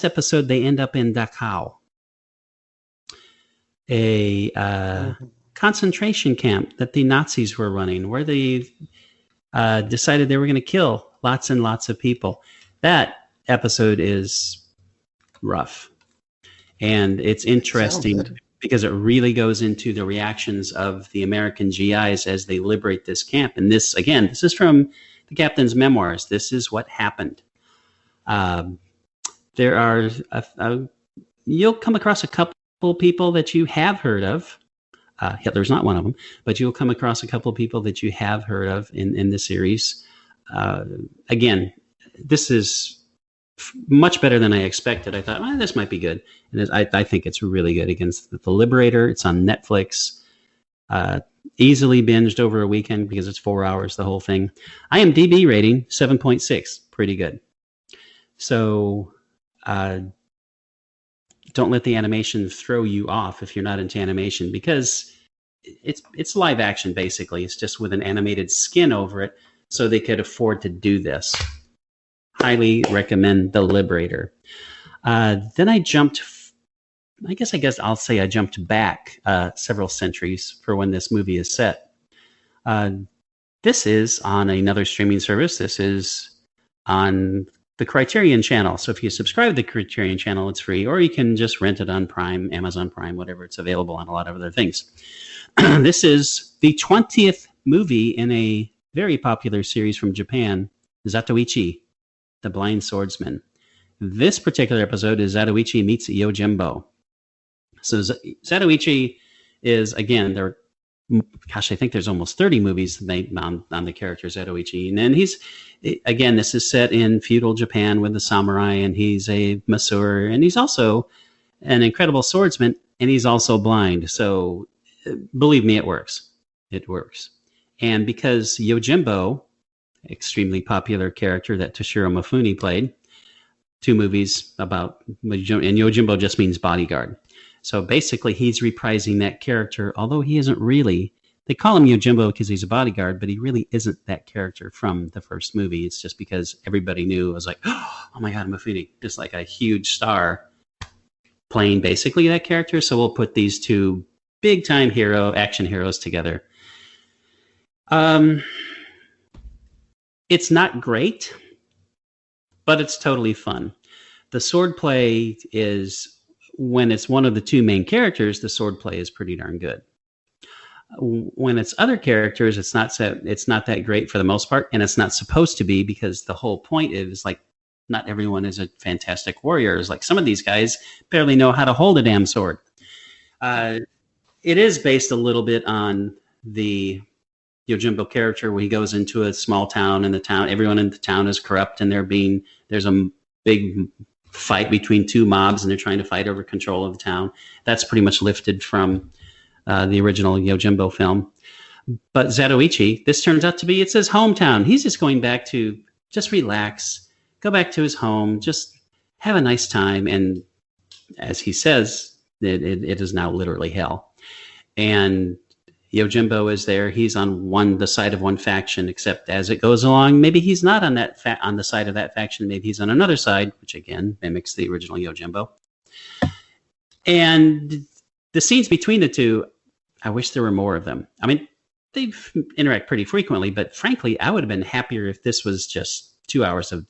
episode, they end up in Dachau, a concentration camp that the Nazis were running, where they decided they were going to kill lots and lots of people. That episode is rough, and it's interesting because it really goes into the reactions of the American GIs as they liberate this camp. And this, again, this is from the captain's memoirs. This is what happened. There are you'll come across a couple people that you have heard of. Hitler's not one of them, but you'll come across a couple people that you have heard of in the series. Again, this is much better than I expected. I thought, this might be good. And I think it's really good. Against the Liberator. It's on Netflix. Easily binged over a weekend because it's 4 hours, the whole thing. IMDb rating, 7.6. Pretty good. So don't let the animation throw you off if you're not into animation, because it's live action, basically. It's just with an animated skin over it, so they could afford to do this. Highly recommend The Liberator. Then I jumped, I guess I'll say I jumped back several centuries for when this movie is set. This is on another streaming service. This is on the Criterion channel. So if you subscribe to the Criterion channel, it's free, or you can just rent it on Prime, Amazon Prime, whatever. It's available on a lot of other things. This is the 20th movie in a very popular series from Japan, Zatoichi, the Blind Swordsman. This particular episode is Zatoichi meets Yojimbo. So Zatoichi is, again, I think there's almost 30 movies made on the character Zatoichi. And this is set in feudal Japan with the samurai, and he's a masseur, and he's also an incredible swordsman, and he's also blind. So believe me, it works. It works. And because Yojimbo, extremely popular character that Toshiro Mifune played, 2 movies about, and Yojimbo just means bodyguard. So basically he's reprising that character, although he isn't really. They call him Yojimbo because he's a bodyguard, but he really isn't that character from the first movie. It's just because everybody knew. It was like, oh my God, Mifune, just like a huge star playing basically that character. So we'll put these 2 big time action heroes together. It's not great, but it's totally fun. The swordplay is, when it's one of the 2 main characters, the swordplay is pretty darn good. When it's other characters, it's not that great for the most part, and it's not supposed to be, because the whole point is, like, not everyone is a fantastic warrior. It's like some of these guys barely know how to hold a damn sword. It is based a little bit on the Yojimbo character, where he goes into a small town, and everyone in the town is corrupt, and there's a big fight between 2 mobs, and they're trying to fight over control of the town. That's pretty much lifted from the original Yojimbo film. But Zatoichi, this turns out to be, it's his hometown. He's just going back to just relax, go back to his home, just have a nice time. And as he says, it is now literally hell. And Yojimbo is there. He's on the side of one faction, except as it goes along, maybe he's not on on the side of that faction. Maybe he's on another side, which again mimics the original Yojimbo. And the scenes between the 2, I wish there were more of them. I mean, they interact pretty frequently, but frankly, I would have been happier if this was just 2 hours of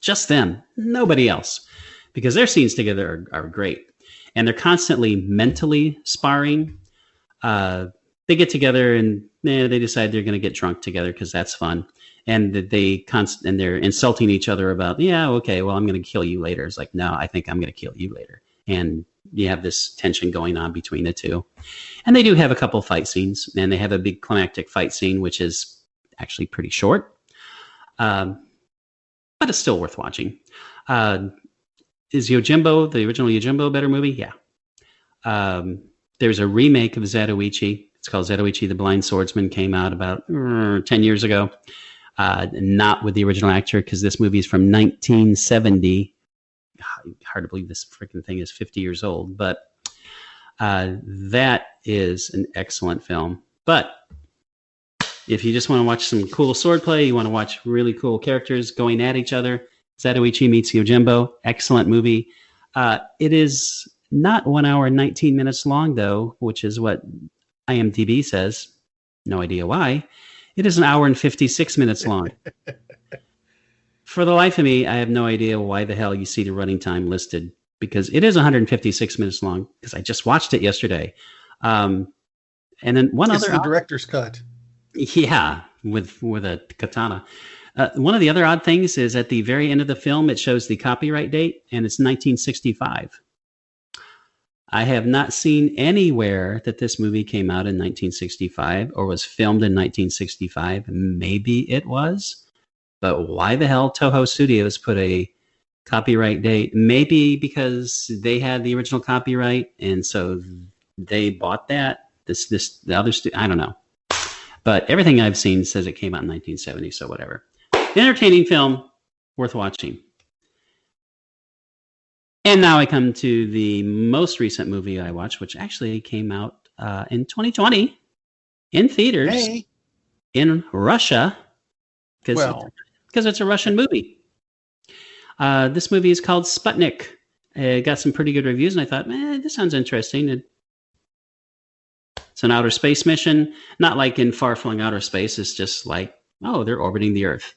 just them, nobody else, because their scenes together are great. And they're constantly mentally sparring. They get together and they decide they're going to get drunk together because that's fun. And they're insulting each other about, I'm going to kill you later. It's like, no, I think I'm going to kill you later. And you have this tension going on between the 2. And they do have a couple fight scenes, and they have a big climactic fight scene, which is actually pretty short. But it's still worth watching. Is Yojimbo, the original Yojimbo, a better movie? Yeah. There's a remake of Zatoichi. It's called Zatoichi the Blind Swordsman. Came out about 10 years ago. Not with the original actor, because this movie is from 1970. Hard to believe this freaking thing is 50 years old. But that is an excellent film. But if you just want to watch some cool swordplay, you want to watch really cool characters going at each other, Zatoichi Meets Yojimbo. Excellent movie. It is not 1 hour and 19 minutes long, though, which is what IMDb says. No idea why. It is 1 hour and 56 minutes long. For the life of me, I have no idea why the hell you see the running time listed, because it is 156 minutes long, because I just watched it yesterday. And then it's the director's cut. Yeah, with a katana. One of the other odd things is at the very end of the film, it shows the copyright date, and it's 1965. I have not seen anywhere that this movie came out in 1965 or was filmed in 1965. Maybe it was, but why the hell Toho Studios put a copyright date? Maybe because they had the original copyright, and so they bought that. The other I don't know. But everything I've seen says it came out in 1970, so whatever. Entertaining film, worth watching. And now I come to the most recent movie I watched, which actually came out in 2020 in theaters in Russia, because it's a Russian movie. This movie is called Sputnik. It got some pretty good reviews, and I thought, this sounds interesting. It's an outer space mission, not like in far-flung outer space. It's just like, they're orbiting the Earth.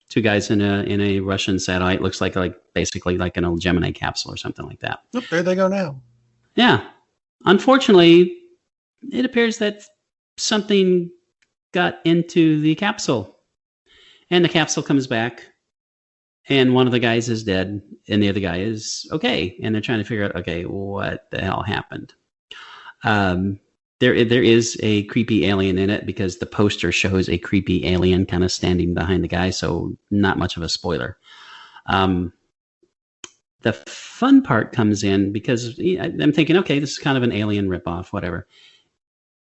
Two guys in a Russian satellite. Looks like basically like an old Gemini capsule or something like that. Oh, there they go now. Yeah. Unfortunately, it appears that something got into the capsule, and the capsule comes back, and one of the guys is dead, and the other guy is okay, and they're trying to figure out, okay, what the hell happened? There is a creepy alien in it, because the poster shows a creepy alien kind of standing behind the guy, so not much of a spoiler. The fun part comes in because I'm thinking, okay, this is kind of an alien ripoff, whatever.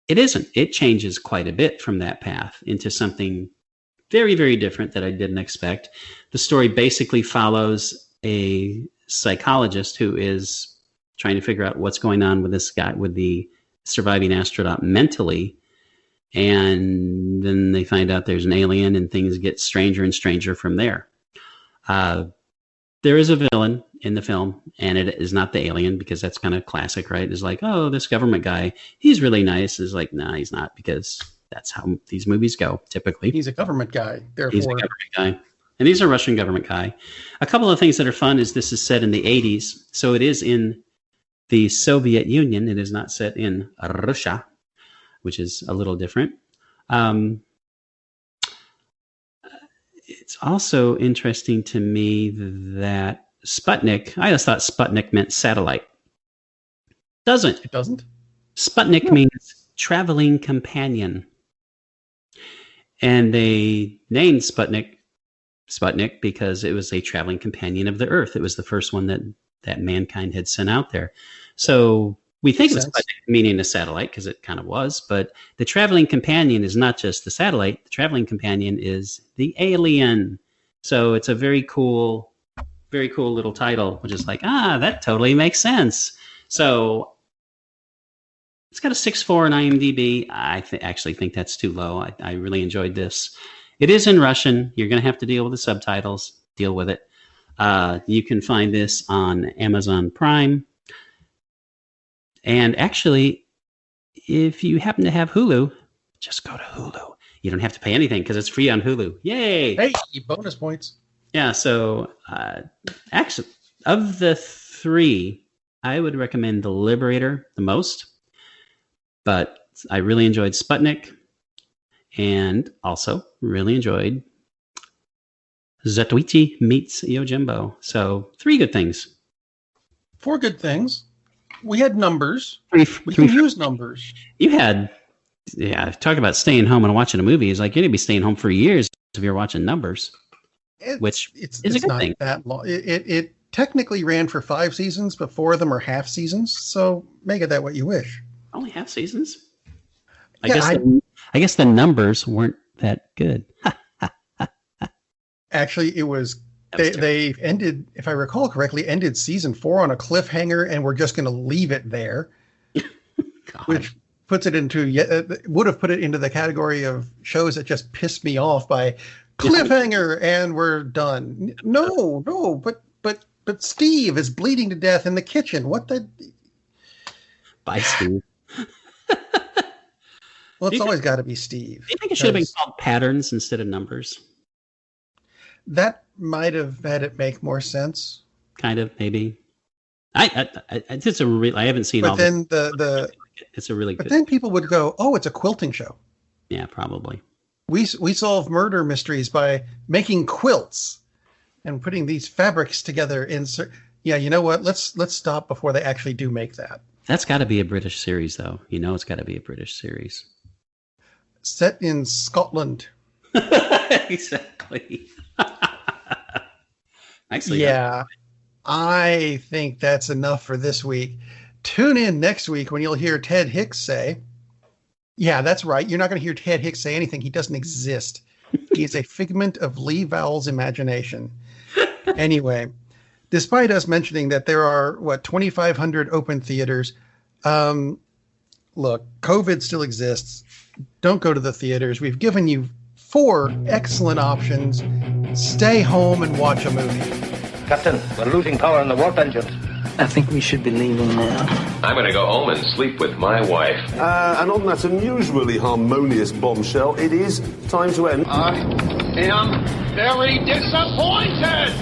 It isn't. It changes quite a bit from that path into something very, very different that I didn't expect. The story basically follows a psychologist who is trying to figure out what's going on with this guy, with the surviving astronaut mentally, and then they find out there's an alien, and things get stranger and stranger from there. There is a villain in the film, and it is not the alien, because that's kind of classic, right? It's like, this government guy, he's really nice. It's like, nah, he's not, because that's how these movies go, typically. He's a government guy, therefore. He's a government guy. And he's a Russian government guy. A couple of things that are fun is this is set in the 80s, so it is in the Soviet Union. It is not set in Russia, which is a little different. It's also interesting to me that Sputnik, I just thought Sputnik meant satellite. It doesn't. Sputnik means traveling companion. And they named Sputnik because it was a traveling companion of the Earth. It was the first one that mankind had sent out there. So we think of Sputnik meaning a satellite, because it kind of was, but the traveling companion is not just the satellite. The traveling companion is the alien. So it's a very cool little title, which is like, that totally makes sense. So it's got a 6.4 on IMDb. I actually think that's too low. I really enjoyed this. It is in Russian. You're going to have to deal with the subtitles. Deal with it. You can find this on Amazon Prime. And actually, if you happen to have Hulu, just go to Hulu. You don't have to pay anything, because it's free on Hulu. Yay! Hey, bonus points. Yeah, so actually, of the three, I would recommend The Liberator the most. But I really enjoyed Sputnik, and also really enjoyed Zatoichi Meets Yojimbo. So 3 good things. 4 good things. We had numbers. We can use numbers. You had, talk about staying home and watching a movie. It's like you're going to be staying home for years if you're watching numbers, which is a good thing. That long. It technically ran for 5 seasons, but 4 of them are half seasons. So make it that what you wish. Only half seasons? I guess the numbers weren't that good. Actually, it was. They ended, if I recall correctly, ended season 4 on a cliffhanger, and we're just going to leave it there, which puts it into would have put it into the category of shows that just pissed me off by cliffhanger, and we're done. No, but Steve is bleeding to death in the kitchen. What the? Bye, Steve. Well, it's always got to be Steve. Do you think it should have been called patterns instead of numbers? That might have had it make more sense. Kind of, maybe. I haven't seen but all. Then it's a really. But good, then people would go, "Oh, it's a quilting show." Yeah, probably. We solve murder mysteries by making quilts and putting these fabrics together. Yeah, you know what? Let's stop before they actually do make that. That's got to be a British series, though. You know, it's got to be a British series. Set in Scotland. Exactly. Actually, yeah. I think that's enough for this week. Tune in next week when you'll hear Ted Hicks say, yeah, that's right. You're not going to hear Ted Hicks say anything. He doesn't exist. He is a figment of Lee Vowell's imagination. Anyway, despite us mentioning that there are, 2,500 open theaters, look, COVID still exists. Don't go to the theaters. We've given you 4 excellent options. Stay home and watch a movie. Captain, we're losing power in the warp engines. I think we should be leaving now. I'm going to go home and sleep with my wife. And on that unusually harmonious bombshell, it is time to end. I am very disappointed!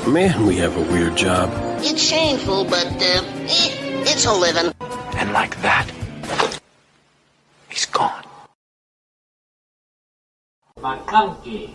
Man, we have a weird job. It's shameful, but, it's a living. And like that, he's gone. McConkey.